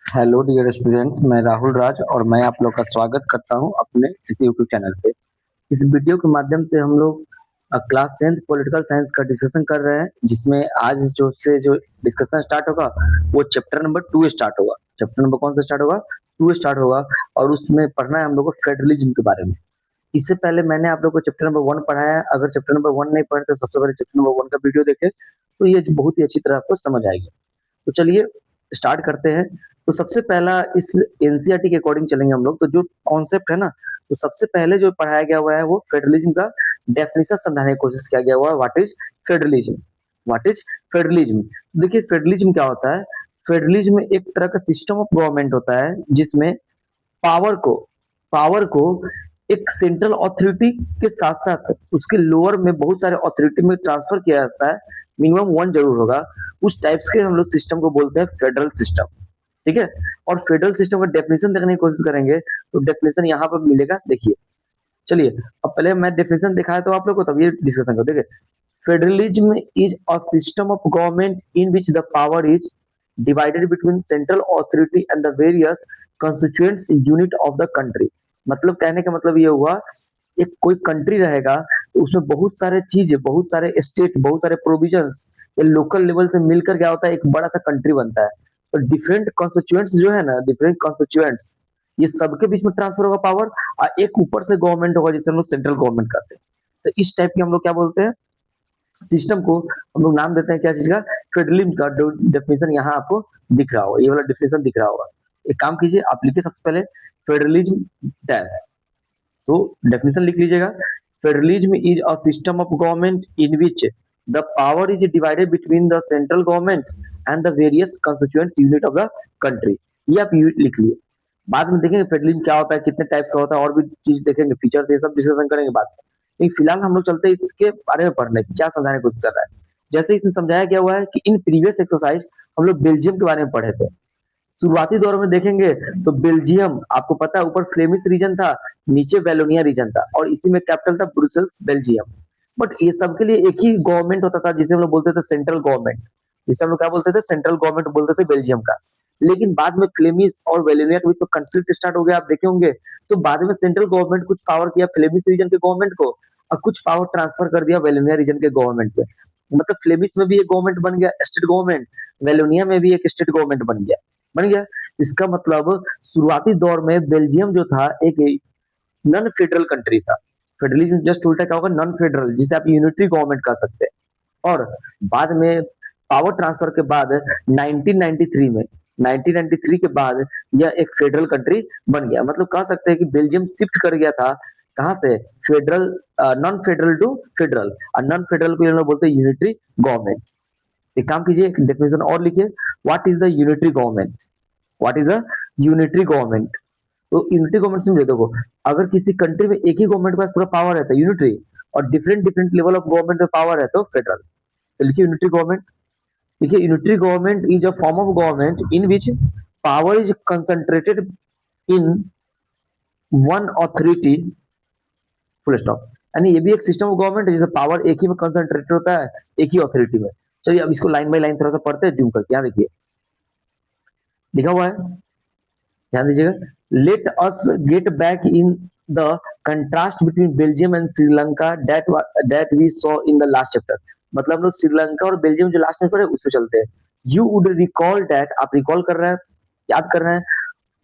Hello dear students, मैं राहुल राज और मैं आप लोग का स्वागत करता हूं अपने इस यूट्यूब चैनल पे। इस वीडियो के माध्यम से हम लोग क्लास 10th पॉलिटिकल साइंस का डिस्कशन कर रहे हैं, जिसमें आज जो डिस्कशन स्टार्ट होगा वो चैप्टर नंबर 2 स्टार्ट होगा। चैप्टर नंबर कौन सा स्टार्ट होगा? 2 स्टार्ट होगा। और उसमें पढ़ना है हम लोग को फेडरलिज्म के बारे में। इससे पहले मैंने आप लोग को चैप्टर नंबर 1 पढ़ाया है। अगर चैप्टर नंबर 1 नहीं पढ़े तो सबसे पहले चैप्टर नंबर 1 का वीडियो देखें, तो ये बहुत ही अच्छी तरह आपको समझ आएगी। तो चलिए स्टार्ट करते हैं। तो सबसे पहला इस एनसीईआरटी के अकॉर्डिंग चलेंगे हम लोग। तो जो कॉन्सेप्ट है ना, तो सबसे पहले जो पढ़ाया गया हुआ है वो फेडरलिज्म का डेफिनेशन समझाने की कोशिश किया गया हुआ है। What is federalism? What is federalism? देखिए फेडरलिज्म क्या होता है। फेडरलिज्म एक तरह का सिस्टम ऑफ गवर्नमेंट होता है जिसमें पावर को पावर को एक सेंट्रल अथॉरिटी के साथ साथ उसके लोअर में बहुत सारे अथॉरिटी में ट्रांसफर किया जाता है। मिनिमम वन जरूर होगा। उस टाइप्स के हम लोग सिस्टम को बोलते हैं फेडरल सिस्टम। ठीक है। और फेडरल सिस्टम का डेफिनेशन देखने की कोशिश करेंगे तो डेफिनेशन यहाँ पर मिलेगा। देखिए, चलिए अब पहले मैं डेफिनेशन दिखाया तो आप लोग को, तब ये डिस्कशन करो। देखिए, federalism is a system of government in which the power is divided between central authority and the various constituents unit of the country. मतलब कहने का मतलब ये हुआ, एक कोई कंट्री रहेगा तो उसमें बहुत सारे चीजें, बहुत सारे स्टेट, बहुत सारे प्रोविजंस ये लोकल लेवल से मिलकर क्या होता है, एक बड़ा सा कंट्री बनता है। तो डिफरेंट कॉन्स्टिट्यूएंट्स जो है ना, डिफरेंट कॉन्स्टिट्यूएंट्स, ये सबके बीच में ट्रांसफर होगा पावर। और एक ऊपर से गवर्नमेंट होगा जिसे हम लोग सेंट्रल गवर्नमेंट कहते हैं। तो इस टाइप के हम लोग क्या बोलते हैं, सिस्टम को हम लोग नाम देते हैं क्या चीज का? फेडरलिज्म का। डेफिनेशन यहाँ आपको दिख रहा होगा, ये वाला डेफिनेशन दिख रहा होगा। एक काम कीजिए, आप लिखिए सबसे पहले फेडरलिज्म डैश। तो डेफिनेशन लिख लीजिएगा। Federalism is a system of government in which the power is divided between the central government and the various constituents unit of the country. ये आप लिख लिए। बाद में देखेंगे फेडरलिज्म क्या होता है, कितने टाइप्स का होता है, और भी चीज देखेंगे, फीचर्स, ये सब डिस्कशन करेंगे बाद में। लेकिन फिलहाल हम लोग चलते हैं इसके बारे में पढ़ने की, क्या समझाने की कोशिश कर रहा है। जैसे इसमें समझाया गया हुआ है कि इन प्रीवियस एक्सरसाइज हम लोग बेल्जियम के बारे में पढ़े थे। शुरुआती दौर में देखेंगे तो बेल्जियम आपको पता है ऊपर फ्लेमिश रीजन था, नीचे वेलोनिया रीजन था, और इसी में कैपिटल था ब्रुसेल्स, बेल्जियम। बट ये सबके लिए एक ही गवर्नमेंट होता था जिसे हम लोग बोलते थे सेंट्रल गवर्नमेंट। जिसे हम लोग क्या बोलते थे? सेंट्रल गवर्नमेंट बोलते थे बेल्जियम का। लेकिन बाद में फ्लेमिश और वेलोनिया के बीच में कंफ्लिक्ट स्टार्ट हो गया, आप देखे होंगे। तो बाद में सेंट्रल गवर्नमेंट कुछ पावर किया फ्लेमिश रीजन के गवर्नमेंट को, और कुछ पावर ट्रांसफर कर दिया वेलोनिया रीजन के गवर्नमेंट पे। मतलब फ्लेमिश में भी एक गवर्नमेंट बन गया, स्टेट गवर्नमेंट। वेलोनिया में भी एक स्टेट गवर्नमेंट बन गया। इसका मतलब शुरुआती दौर में बेल्जियम जो था एक नॉन फेडरल कंट्री था। फेडरलिज्म जस्ट उल्टा क्या होगा? नॉन फेडरल, जिसे आप यूनिटरी गवर्नमेंट कह सकते हैं। और बाद में पावर ट्रांसफर के बाद 1993 में 1993 के बाद यह एक फेडरल कंट्री बन गया। मतलब कह सकते हैं कि बेल्जियम शिफ्ट कर गया था कहाँ से? Federal, non federal to federal. और नॉन फेडरल को ये लोग बोलते हैं यूनिटरी गवर्नमेंट। एक काम कीजिए, एक डेफिनेशन और लिखिए। What is the unitary government? What is a unitary government? तो यूनिटरी गवर्नमेंट समझे, देखो, अगर किसी कंट्री में एक ही गवर्नमेंट के पास पूरा पावर है तो यूनिटरी, और different different level of government में पावर है तो फेडरल। तो लिखिए यूनिटरी गवर्नमेंट। देखिए, unitary government is a form of government in which power is concentrated in one authority, full stop. यानी ये भी एक सिस्टम ऑफ गवर्नमेंट है जिसे पावर एक ही में कंसंट्रेटेड होता है, एक ही अथॉरिटी में। चलिए अब इसको लाइन बाय लाइन थोड़ा सा पढ़ते हैं, जूम करके। यहाँ देखिए लिखा हुआ है, ध्यान दीजिएगा। Let us get back in the contrast between Belgium and Sri Lanka that we saw in the last chapter. मतलब हम लोग श्रीलंका और बेल्जियम जो लास्ट में पढ़े उसमें चलते हैं। यू वुड रिकॉल दैट, आप रिकॉल कर रहे हैं, याद कर रहे हैं,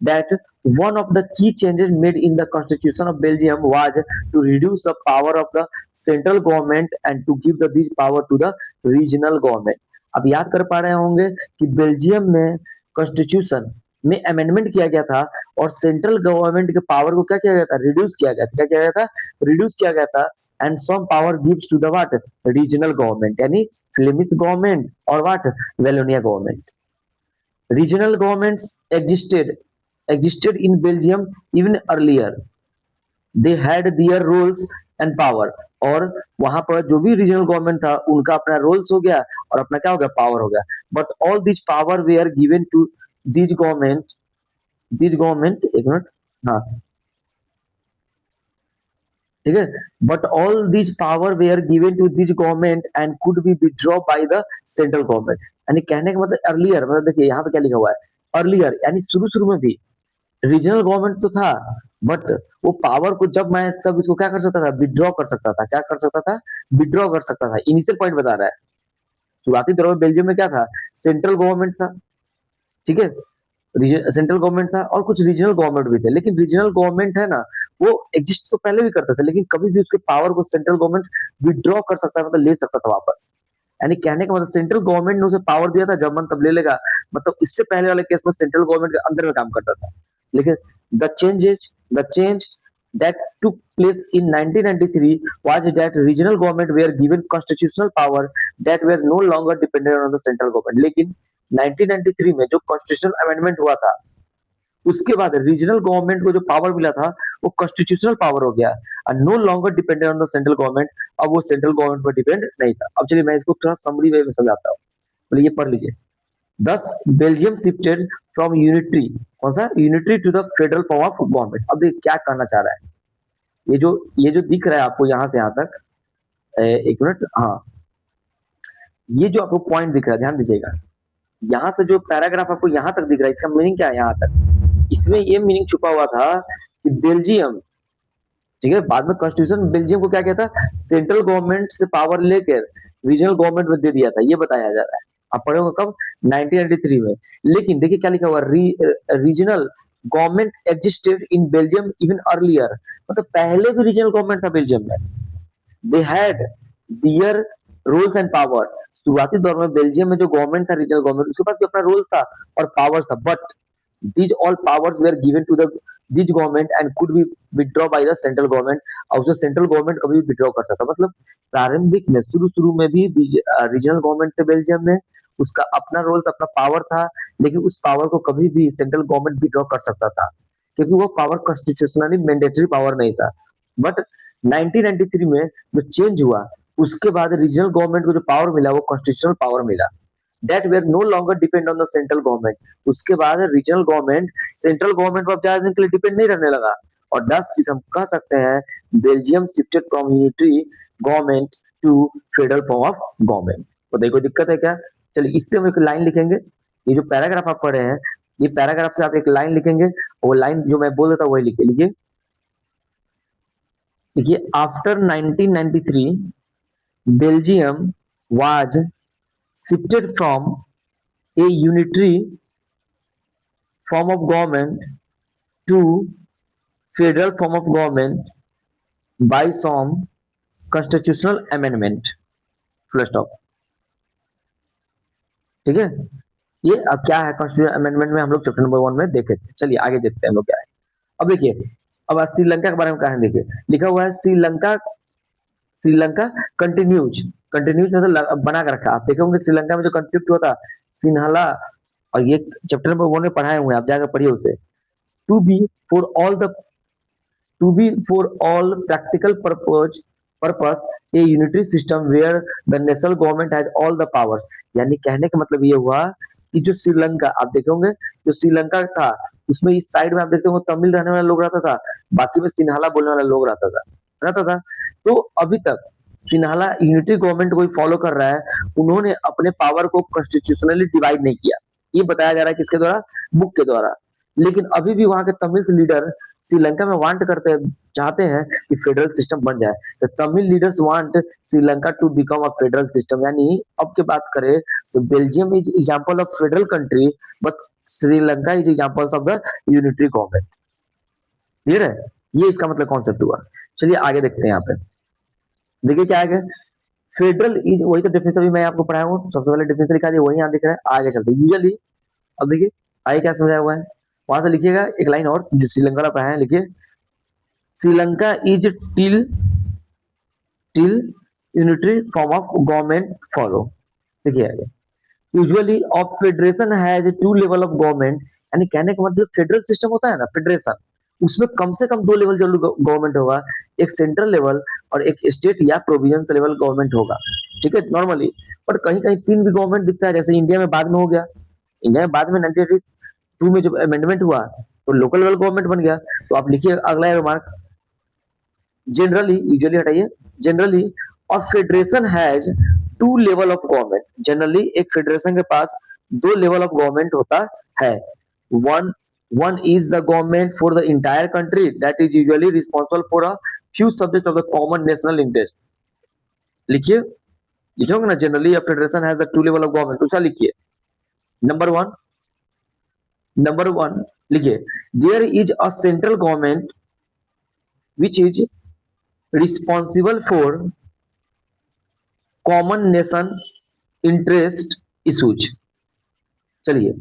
that one of the key changes made in the constitution of Belgium was to reduce the power of the central government and to give this power to the regional government। अब याद कर पा रहे होंगे कि बेल्जियम में constitution में amendment किया गया था और सेंट्रल गवर्नमेंट के पावर को क्या किया गया था? रिड्यूस किया गया था। क्या किया गया था? रिड्यूस किया गया था। And some power gives to the what? Regional government, यानी फ्लेमिश गवर्नमेंट और what? Wallonia government. Regional governments existed in Belgium even earlier. They had their roles and power। और वहां पर जो भी रीजनल गवर्नमेंट था उनका अपना रोल्स हो गया और अपना क्या हो गया? पावर हो गया। But all this power were given to this government एक मिनट, हाँ ठीक है। But all this power were given to this government and could be withdraw by the central government. यानी कहने का मतलब अर्लियर, मतलब देखिए यहाँ पे क्या लिखा हुआ है, अर्लियर यानी शुरू-शुरू में भी रीजनल गवर्नमेंट तो था, बट वो पावर को जब मैं तब इसको क्या कर सकता था, विथड्रॉ कर सकता था। क्या कर सकता था? विथड्रॉ कर सकता था। इनिशियल पॉइंट बता रहा है। शुरुआती दौर में बेल्जियम में क्या था? सेंट्रल गवर्नमेंट था, ठीक है? सेंट्रल गवर्नमेंट था और कुछ रीजनल गवर्नमेंट भी थे, लेकिन रीजनल गवर्नमेंट है ना, वो एग्जिस्ट तो पहले भी करते थे, लेकिन कभी भी उसके पावर को सेंट्रल गवर्नमेंट विथड्रॉ कर सकता है, मतलब ले सकता था वापस। यानी कहने का मतलब सेंट्रल गवर्नमेंट ने उसे पावर दिया था, जब मन तब ले लेगा। मतलब इससे पहले वाले केस में सेंट्रल गवर्नमेंट के अंदर में काम करता था। लेकिन the change that took place in 1993 was that regional government were given constitutional power that were no longer dependent on the central government. लेकिन 1993 में जो कॉन्स्टिट्यूशनल अमेंडमेंट हुआ था, उसके बाद रीजनल गवर्नमेंट को जो पावर मिला था वो कॉन्स्टिट्यूशनल पावर हो गया और no longer dependent on the central government. अब वो सेंट्रल गवर्नमेंट पर डिपेंड नहीं था। अब चलिए मैं इसको थोड़ा समरी वे में समझाता हूँ। बोले ये पढ़ लीजिए। दस बेल्जियम शिफ्टेड फ्रॉम यूनिटरी, कौन सा unitary, to the federal form of government. अब देखिए क्या कहना चाह रहा है। ये जो दिख रहा है आपको यहाँ से यहाँ तक, एक मिनट, हाँ, ये जो आपको पॉइंट दिख रहा है ध्यान दीजिएगा। यहाँ से जो पैराग्राफ आपको यहाँ तक दिख रहा है, इसका मीनिंग क्या है यहाँ तक? इसमें ये मीनिंग छुपा हुआ था कि बेल्जियम, ठीक है, बाद में कॉन्स्टिट्यूशन बेल्जियम को क्या कहता, सेंट्रल गवर्नमेंट से पावर लेकर रीजनल गवर्नमेंट में दे दिया था, ये बताया जा रहा है। आप पढ़े होंगे कब? 1993 में। लेकिन देखिए क्या लिखा हुआ, regional government existed in Belgium even earlier, मतलब पहले भी रीजनल गवर्नमेंट था बेल्जियम में। They had their rules and power. शुरुआती दौर में बेल्जियम में जो गवर्नमेंट था, रीजनल गवर्नमेंट, उसके पास भी अपना रूल्स था और पावर्स था, but these all powers were given to the this government and could be withdraw by the central government। और उसे सेंट्रल गवर्नमेंट कभी भी विड्रॉ कर सकता। मतलब प्रारंभिक में शुरू में भी रीजनल गवर्नमेंट थे बेल्जियम में, उसका अपना रूल्स अपना पावर था, लेकिन उस पावर को कभी भी सेंट्रल गवर्नमेंट विड्रॉ कर सकता था, क्योंकि वो पावर कॉन्स्टिट्यूशनली मैंडेटरी पावर नहीं था। बट 1993 में जो चेंज हुआ, उसके बाद रीजनल गवर्नमेंट को जो पावर मिला वो कॉन्स्टिट्यूशनल पावर मिला, that were no longer depend on the central government। उसके बाद रीजनल गवर्नमेंट सेंट्रल गवर्नमेंट पर अब ज्यादा दिन के लिए डिपेंड नहीं रहने लगा, और दस इस हम कह सकते हैं Belgium shifted from unitary government to federal form of government. तो देखो दिक्कत है क्या? चलिए इससे हम एक लाइन लिखेंगे। ये जो पैराग्राफ आप पढ़े हैं, ये पैराग्राफ से आप एक लाइन लिखेंगे, वो लाइन जो मैं बोल देता वही लिखिए। लिखिए देखिए, after 1993 Belgium was shifted from a unitary form of government to federal form of government by some constitutional amendment, full stop। ठीक है, ये अब क्या है कॉन्स्टिट्यूशनल अमेंडमेंट में हम लोग चैप्टर नंबर 1 में देखे थे। चलिए आगे देखते हैं हम लोग क्या है। अब देखिए, अब श्रीलंका के बारे में क्या है, देखिए लिखा हुआ है श्रीलंका कंटिन्यूज मतलब बना कर रखा। आप देखेंगे श्रीलंका में जो कंफ्लिक्ट हुआ था सिन्हाला, और ये चैप्टर नंबर 1 में पढ़ाए हुए हैं, आप जाकर पढ़िए उसे। To be for all practical purpose a unitary system where the national government has all the powers. यानी कहने का मतलब ये हुआ कि जो श्रीलंका, आप देखेंगे जो श्रीलंका था, उसमें इस साइड में आप देखते होंगे तमिल रहने वाला लोग रहता था, बाकी में सिन्हाला बोलने वाला लोग रहता था। तो अभी तक सिन्हाला यूनिटरी गवर्नमेंट को फॉलो कर रहा है, उन्होंने अपने पावर को कॉन्स्टिट्यूशनली डिवाइड नहीं किया। ये बताया जा रहा है किसके द्वारा? बुक के द्वारा। लेकिन अभी भी वहां के तमिल लीडर श्रीलंका में वांट करते चाहते हैं कि फेडरल सिस्टम बन जाए। तो Tamil leaders want Sri Lanka to become a federal system. यानी अब की बात करें तो Belgium is example of federal country, but Sri Lanka is example of the unitary government. Clear है? ये इसका मतलब कॉन्सेप्ट हुआ। चलिए आगे देखते हैं। यहाँ पे देखिए क्या है, फेडरल इज, वही तो डेफिनेशन भी मैं आपको पढ़ाया हूँ, सबसे पहले डेफिनेशन लिखा है वही यहाँ दिख रहा है। आगे चलते यूजुअली, अब देखिए आगे क्या समझाया हुआ है, वहां से लिखिएगा एक लाइन और जो श्रीलंका वाला पढ़ाया है, लिखिए Sri Lanka is till unitary form of government follow. देखिए आगे, usually of federation has two level of government. यानी कहने का मतलब फेडरल सिस्टम होता है ना, फेडरेशन, उसमें कम से कम 2 लेवल जरूर गवर्नमेंट होगा, एक सेंट्रल लेवल और एक स्टेट या प्रोविजन लेवल गवर्नमेंट होगा। ठीक है, नॉर्मली। पर कहीं कहीं 3 भी गवर्नमेंट दिखता है, जैसे इंडिया में बाद में हो गया। इंडिया में बाद में 1982 में जब अमेंडमेंट हुआ तो लोकल लेवल गवर्नमेंट बन गया। तो आप लिखिए अगला रिमार्क, जनरली, यूजुअली हटाइए, जनरली और federation has 2 level of government. Generally एक फेडरेशन के पास 2 लेवल ऑफ गवर्नमेंट होता है। one one is the government for the entire country that is usually responsible for a few subjects of the common national interest. लिखिए, लिखोगे ना, generally a federation has the two level of government, उसका लिखिए। Number one लिखिए, there is a central government which is responsible for common nation interest issues। चलिए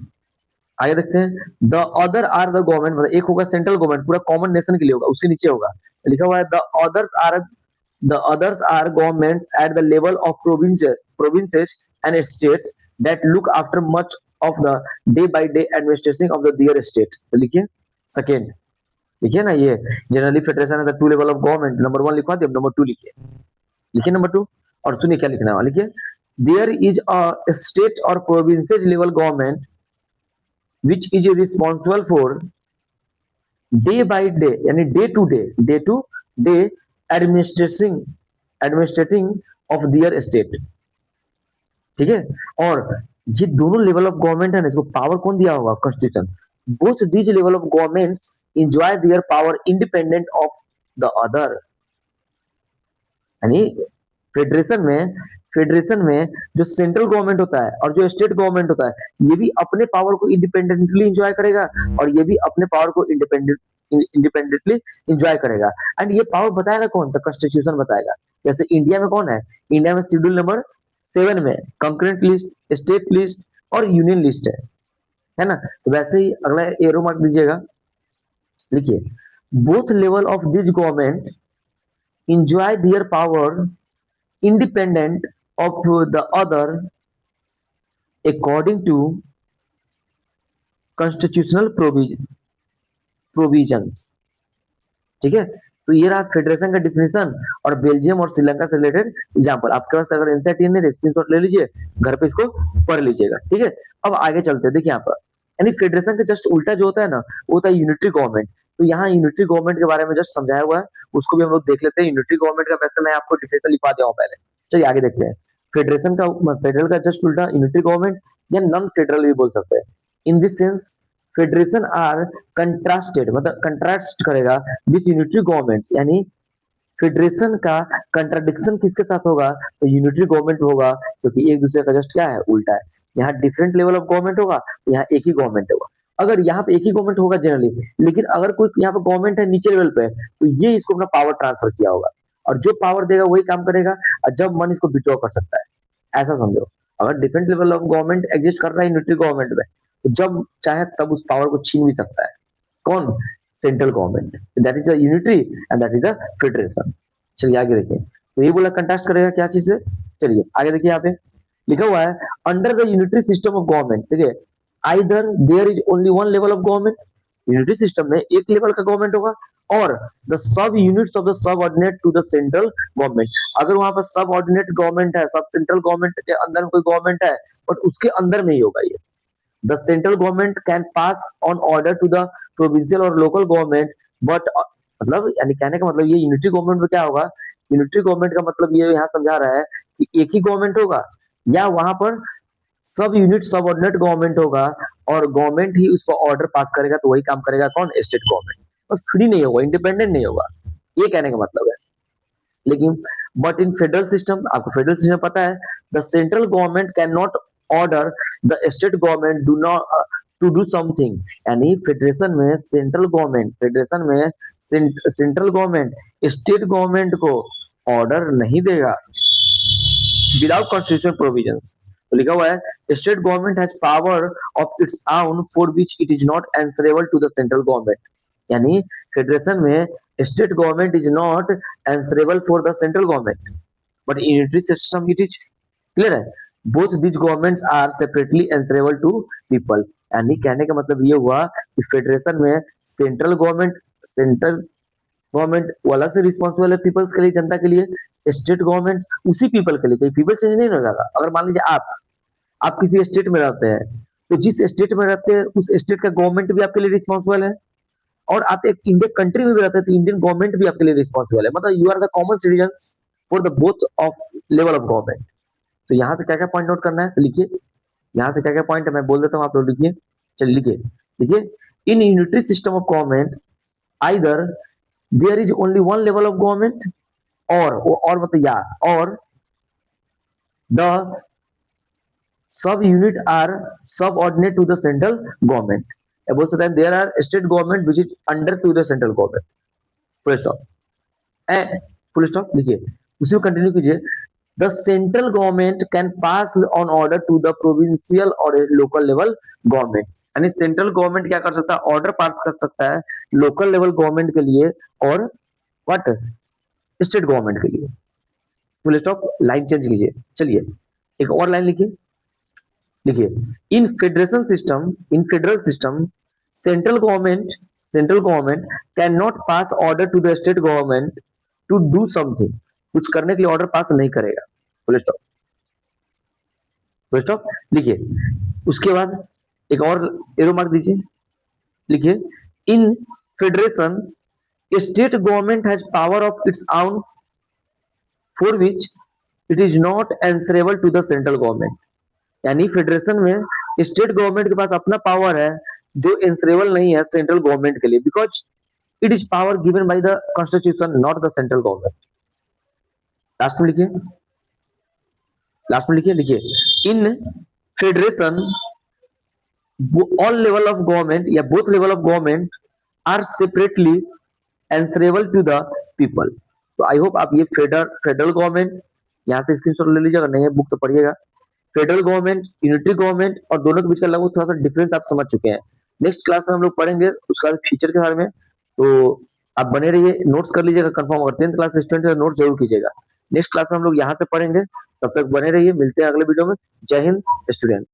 आगे देखते हैं, the other are the government, मतलब एक होगा सेंट्रल गवर्नमेंट पूरा कॉमन नेशन के लिए होगा, उसके नीचे होगा लिखा हुआ है the others are governments at the level of provinces and states that look after much of the day by day administration of the their state. तो लिखिए सेकेंड, लिखिए ना, ये जनरली फेडरेशन है the two level of government, number one लिखवा दिए, number two लिखिए, लिखिए नंबर टू। और सुनिए क्या लिखना है, लिखिए देयर इज अ स्टेट और provinces level government which is responsible for day by day यानी day to day administrating of their state। ठीक है, और ये दोनों लेवल ऑफ गवर्नमेंट है ना, इसको पावर कौन दिया होगा, constitution. Both these level of governments enjoy their power independent of the other. यानी फेडरेशन में जो सेंट्रल गवर्नमेंट होता है और जो स्टेट गवर्नमेंट होता है, ये भी अपने पावर को इंडिपेंडेंटली एंजॉय करेगा और ये भी अपने पावर को इंडिपेंडेंटली एंजॉय करेगा। एंड ये पावर बताएगा कौन, तो कॉन्स्टिट्यूशन बताएगा। जैसे इंडिया में कौन है, इंडिया में शेड्यूल नंबर 7 में कंकरेंट लिस्ट, स्टेट लिस्ट और यूनियन लिस्ट है ना। तो वैसे ही अगला एरो मार्क दीजिएगा, लिखिए both level of this government enjoy their power independent of the other according to constitutional provisions। ठीक है, तो ये रहा फेडरेशन का डिफिनेशन और बेल्जियम और श्रीलंका से रिलेटेड एग्जांपल। आपके पास अगर एनसीईआरटी नहीं है स्क्रीनशॉट ले लीजिए, घर पे इसको पढ़ लीजिएगा। ठीक है, अब आगे चलते हैं। देखिए यहाँ पर यानी फेडरेशन का जस्ट उल्टा जो होता है ना, वो होता है यूनिटरी गवर्नमेंट। तो यहाँ यूनिटरी गवर्नमेंट के बारे में जस्ट समझाया हुआ है, उसको भी हम लोग देख लेते हैं। यूनिटरी गवर्नमेंट का वैसे मैं आपको डिफिनेशन लिखवा दिया हूँ पहले। चलिए आगे देखते हैं। फेडरेशन का, फेडरल का जस्ट उल्टा यूनिटरी गवर्नमेंट या नॉन फेडरल भी बोल सकते हैं। In this sense federation are contrasted, मतलब कंट्रास्ट करेगा विथ यूनिटरी गवर्नमेंट। यानी फेडरेशन का कंट्राडिक्शन किसके साथ होगा, तो यूनिटरी गवर्नमेंट होगा, क्योंकि एक दूसरे का जस्ट क्या है, उल्टा है। यहाँ डिफरेंट लेवल ऑफ गवर्नमेंट होगा, यहाँ एक ही गवर्नमेंट होगा। अगर यहाँ पे एक ही गवर्नमेंट होगा जनरली, लेकिन अगर कोई यहाँ पे गवर्नमेंट है नीचे लेवल पे, तो ये इसको अपना पावर ट्रांसफर किया होगा और जो पावर देगा वही काम करेगा, और जब मन इसको विड्रॉ कर सकता है, ऐसा समझो। अगर different level of government exist कर रहा है यूनिटरी गवर्नमेंट में, तो जब चाहे तब उस पावर को छीन भी सकता है। कौन, central government. That is the unitary and that is the federation. चलिए आगे देखिए, तो ये बोला कंट्रास्ट करेगा क्या चीज से। चलिए आगे देखिए, यहाँ पे लिखा हुआ है under the unitary system of government. देखिए either there is only one level of government, unitary system में एक लेवल का गवर्नमेंट होगा, और the sub units of the subordinate to the central government. अगर वहां पर सब ऑर्डिनेट गवर्नमेंट है, सब सेंट्रल गवर्नमेंट के अंदर में कोई गवर्नमेंट है, बट उसके अंदर में ही होगा ये। The central government can pass on order to the provincial और लोकल गवर्नमेंट, बट मतलब यानी कहने का मतलब ये यूनिटरी गवर्नमेंट में क्या होगा, यूनिटरी गवर्नमेंट का मतलब ये यहाँ समझा रहा है कि एक ही गवर्नमेंट होगा या वहां पर सब यूनिट सब ऑर्डिनेट गवर्नमेंट होगा और गवर्नमेंट ही उसको ऑर्डर पास करेगा, तो वही काम करेगा कौन, स्टेट गवर्नमेंट। और फ्री नहीं होगा, इंडिपेंडेंट नहीं होगा, ये कहने का मतलब है। लेकिन बट इन फेडरल सिस्टम, आपको फेडरल सिस्टम पता है, the central government can not order the state government do not to do something. यानी फेडरेशन में सेंट्रल गवर्नमेंट स्टेट गवर्नमेंट को ऑर्डर नहीं देगा विदाउट कॉन्स्टिट्यूशन प्रोविजंस। तो लिखा हुआ है state government has power of its own for which it is not answerable to the central government. यानी फेडरेशन में state government is not answerable for the central government, but in unitary system it is. Clear है, both these governments are separately answerable to people. यानी कहने का मतलब ये हुआ कि फेडरेशन में सेंट्रल गवर्नमेंट वो अलग से रिस्पॉन्सिबल है पीपल्स के लिए, जनता के लिए। स्टेट गवर्नमेंट उसी पीपल के लिए, कहीं पीपल चेंज नहीं हो जाएगा। अगर मान लीजिए आप किसी स्टेट में रहते हैं, तो जिस स्टेट में रहते हैं उस स्टेट का गवर्नमेंट भी आपके लिए रिस्पॉन्सिबल है, और आप एक इंडियन कंट्री में भी रहते हैं तो इंडियन गवर्नमेंट भी आपके लिए रिस्पॉन्सिबल है। मतलब you are the common citizen for the both of level of government. तो यहाँ से क्या क्या पॉइंट नोट करना है, तो लिखिए यहाँ से क्या क्या पॉइंट है मैं बोल देता हूँ, आप लोग लिखिए। चलिए लिखिए, देखिए in unitary system of government either there is only one level of government और मतलब या और the sub unit are subordinate to the central government. बोल सकते हैं there are state government which is under to the central government, full stop. Full stop लिखिए, उसी को कंटिन्यू कीजिए। The central government can pass on order to the provincial और local level government, यानी central government क्या कर सकता है, ऑर्डर पास कर सकता है लोकल लेवल गवर्नमेंट के लिए और व्हाट स्टेट गवर्नमेंट के लिए। फुल स्टॉप, लाइन चेंज कीजिए। चलिए एक और लाइन लिखिए, लिखिए in federal system central government can not pass order to the state government to do something, कुछ करने के लिए ऑर्डर पास नहीं करेगा। फुल स्टॉप, फुल स्टॉप लिखिए। उसके बाद एक और एरो मार्क दीजिए, लिखिए in federation state government has power of its own for which it is not answerable to the central government, यानी फेडरेशन में स्टेट गवर्नमेंट के पास अपना पावर है जो एंसरेबल नहीं है सेंट्रल गवर्नमेंट के लिए, because it is power given by the constitution not the central government. Last में लिखिए, लास्ट में लिखिए, लिखिए in federation all level of government या both level of government are separately answerable to the people. तो I hope आप ये federal government यहाँ से स्क्रीनशॉट ले लीजिएगा, नहीं है बुक तो पढ़िएगा। फेडरल गवर्नमेंट, यूनिटरी गवर्नमेंट और दोनों के बीच का लगभग थोड़ा सा डिफरेंस आप समझ चुके हैं। नेक्स्ट क्लास में हम लोग पढ़ेंगे उसका फीचर के बारे में, तो आप बने रहिए, नोट्स कर लीजिएगा कंफर्म, अगर 10th क्लास स्टूडेंट है नोट्स जरूर कीजिएगा। नेक्स्ट क्लास में हम लोग यहाँ से पढ़ेंगे, तब तक बने रहिए, मिलते हैं अगले वीडियो में। जय हिंद स्टूडेंट।